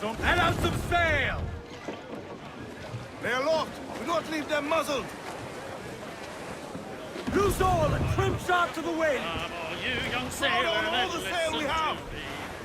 Let out some sail! They're aloft! Do not leave them muzzled! Loose all and trim sharp to the wind! Come all you young Out sailor, on all and the sail we listen have. to me.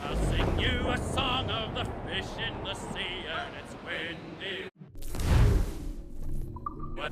I'll sing you a song of the fish in the sea, and it's windy. What?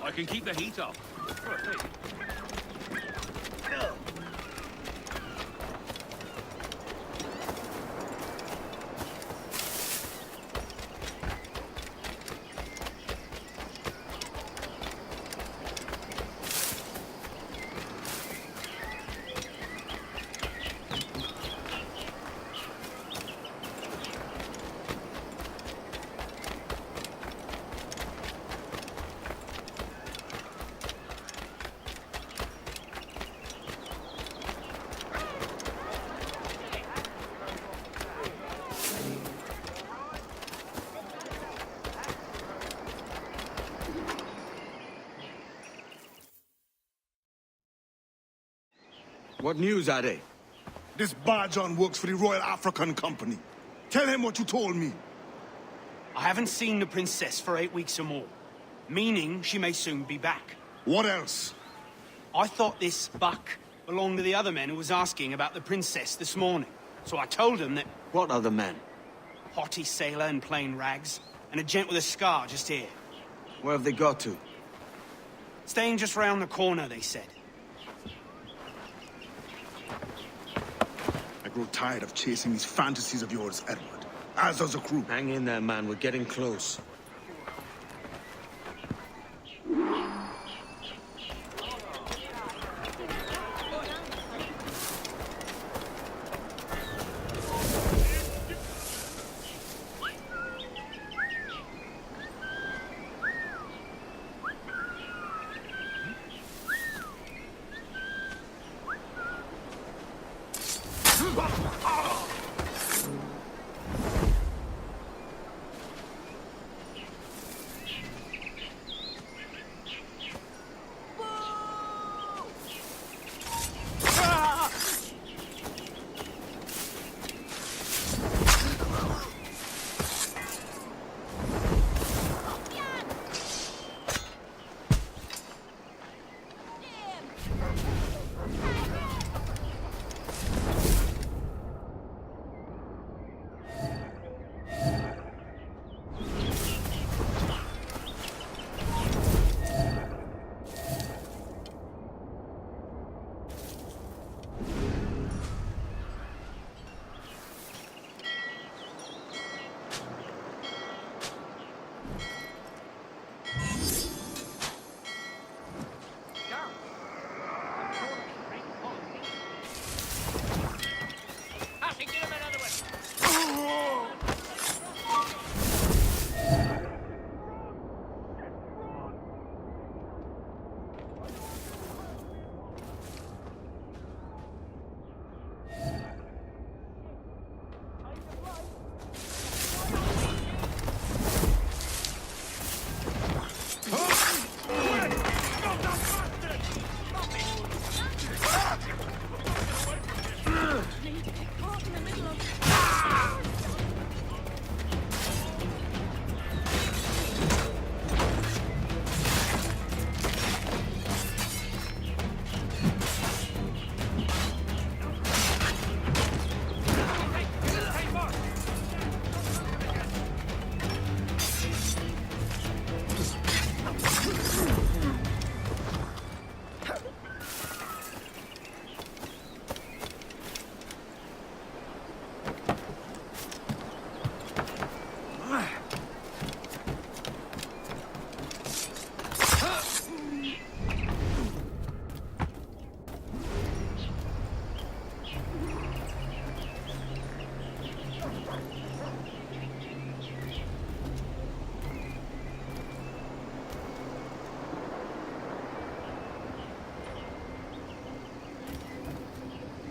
I can keep the heat up. What news are they? This Barjon works for the Royal African Company. Tell him what you told me. I haven't seen the princess for 8 weeks or more, meaning she may soon be back. What else? I thought this buck belonged to the other men who was asking about the princess this morning. So I told him that What other men? haughty sailor in plain rags, and a gent with a scar just here. Where have they got to? Staying just round the corner, they said. I grow tired of chasing these fantasies of yours, Edward. As does the crew. Hang in there, man. We're getting close.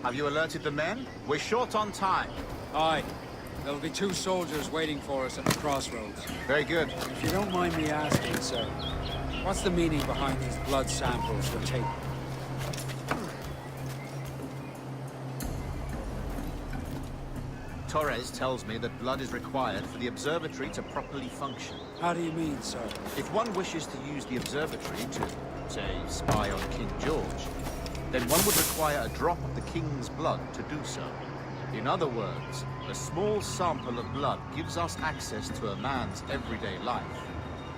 Have you alerted the men? We're short on time. Aye. There'll be 2 soldiers waiting for us at the crossroads. Very good. If you don't mind me asking, sir, what's the meaning behind these blood samples we're taking? Torres tells me that blood is required for the observatory to properly function. How do you mean, sir? If one wishes to use the observatory to, say, spy on King George, then one would require a drop of the King's blood to do so. In other words, a small sample of blood gives us access to a man's everyday life.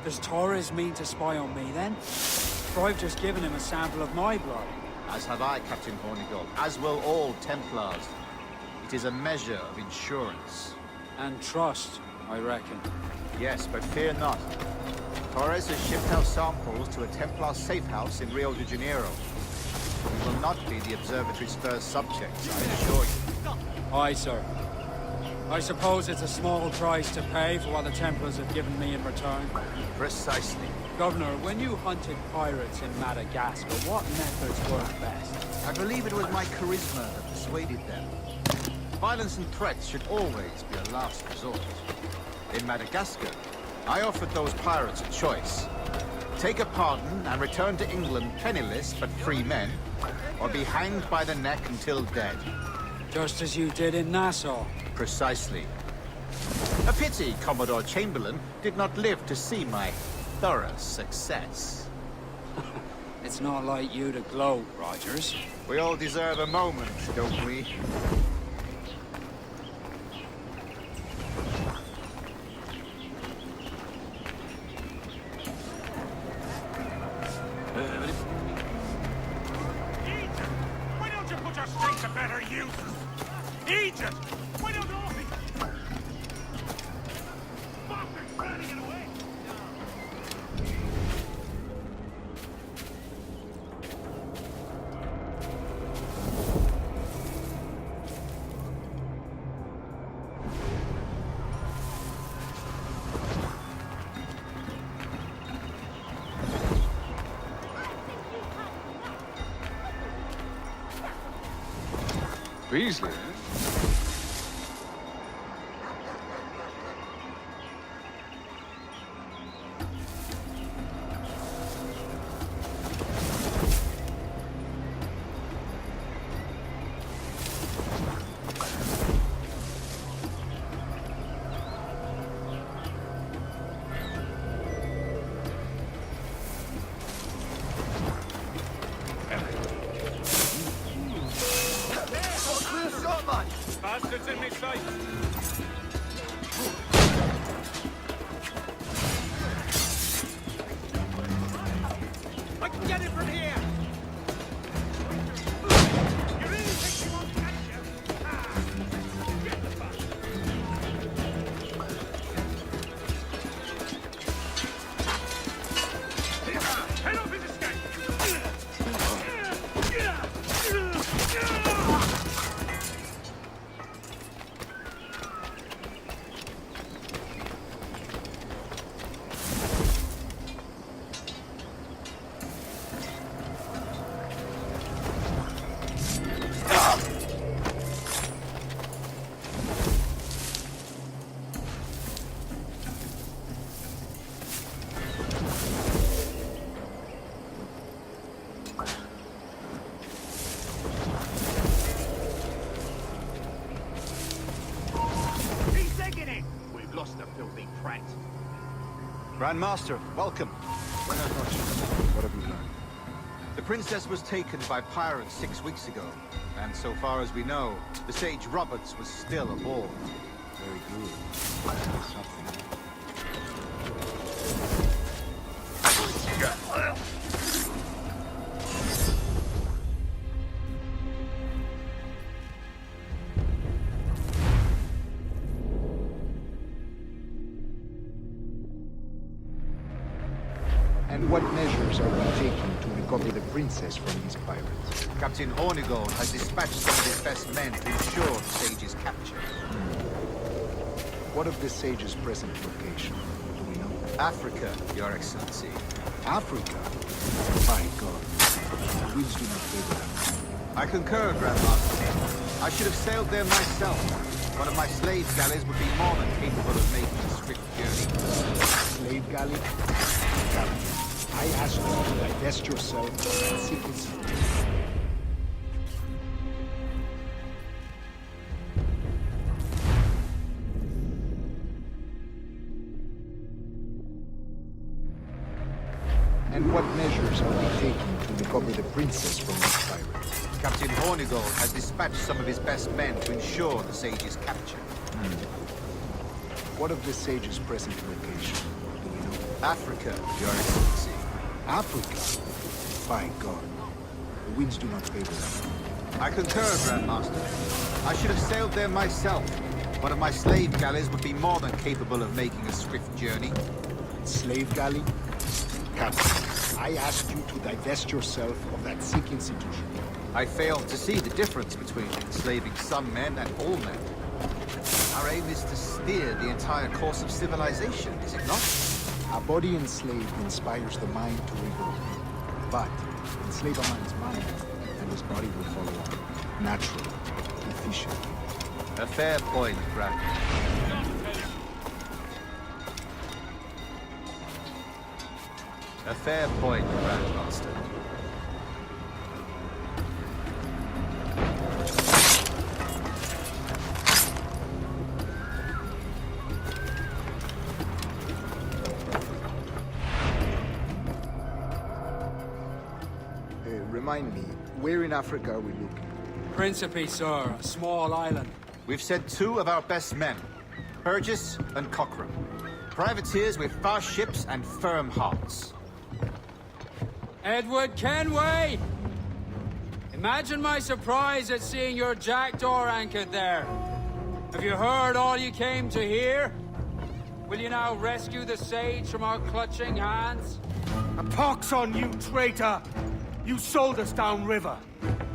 Does Torres mean to spy on me, then? For I've just given him a sample of my blood. As have I, Captain Hornigold, as will all Templars. It is a measure of insurance. And trust, I reckon. Yes, but fear not. Torres has shipped our samples to a Templar safe house in Rio de Janeiro. We will not be the observatory's first subjects, I assure you. Aye, sir. I suppose it's a small price to pay for what the Templars have given me in return. Precisely. Governor, when you hunted pirates in Madagascar, what methods worked best? I believe it was my charisma that persuaded them. Violence and threats should always be a last resort. In Madagascar, I offered those pirates a choice. Take a pardon and return to England penniless but free men, or be hanged by the neck until dead. Just as you did in Nassau. Precisely. A pity Commodore Chamberlain did not live to see my thorough success. It's not like you to gloat, Rogers. We all deserve a moment, don't we? Egypt! Why don't you put your strength to better use? Egypt! Why don't all be... Bastards running it away! Beasley, Bastards in my sight! I can get it from here! You really think you won't catch you? Ah! Get the bastard! Head off his escape! He's taking it! We've lost the filthy prat. Grand Master, welcome. What have you learned? The princess was taken by pirates 6 weeks ago, and so far as we know, the Sage Roberts was still aboard. Very good. Something. And what measures are we taking to recover the princess from these pirates? Captain Hornigold has dispatched some of his best men to ensure the Sage's capture. What of the sage's present location? Do we know? Africa, Your Excellency. Africa? My God. The winds do not favor them. I concur, Grand Master. I should have sailed there myself. One of my slave galleys would be more than capable of making a swift journey. Slave galley? Captain, I ask you to divest yourself of that secrecy. And what measures are we taking to recover the princess from this pirate? Captain Hornigold has dispatched some of his best men to ensure the sage's capture. What of the sage's present location? Do we know? Africa, Your Excellency. Africa? By God. The winds do not favor them. I concur, Grandmaster. I should have sailed there myself. One of my slave galleys would be more than capable of making a swift journey. Slave galley? Captain, I ask you to divest yourself of that sick institution. I fail to see the difference between enslaving some men and all men. Our aim is to steer the entire course of civilization, is it not? A body enslaved inspires the mind to revolt. But enslave a man's mind, and his body will follow on. Naturally, efficiently. A fair point, Grant. A fair point, Grandmaster. Remind me, where in Africa are we looking? Principe, sir, a small island. We've sent two of our best men, Burgess and Cochrane. Privateers with fast ships and firm hearts. Edward Kenway! Imagine my surprise at seeing your jackdaw anchored there. Have you heard all you came to hear? Will you now rescue the sage from our clutching hands? A pox on you, traitor! You sold us downriver.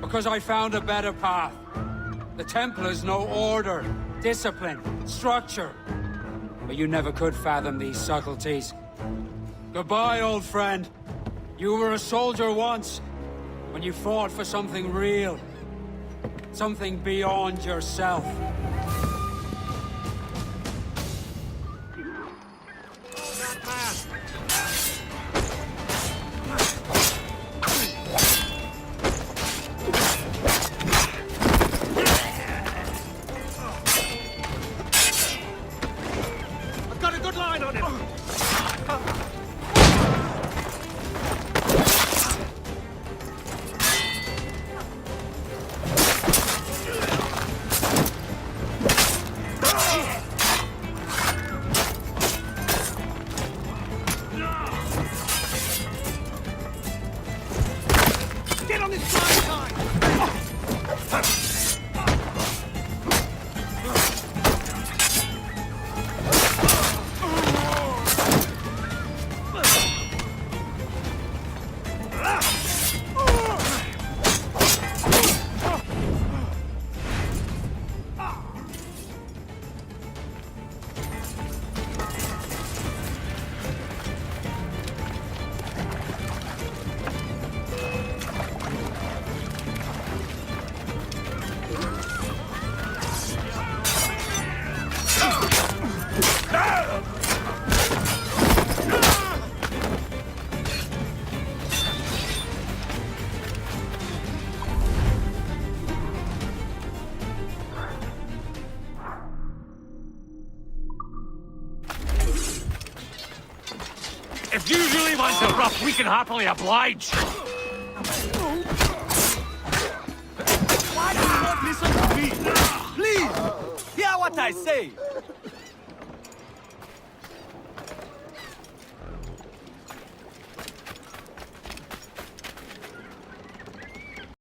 Because I found a better path. The Templars know order, discipline, structure. But you never could fathom these subtleties. Goodbye, old friend. You were a soldier once, when you fought for something real. Something beyond yourself. I've got a good line on him. Get on this flying side! If you really want to rough, we can happily oblige. Why do you not listen to me? Please, hear what I say.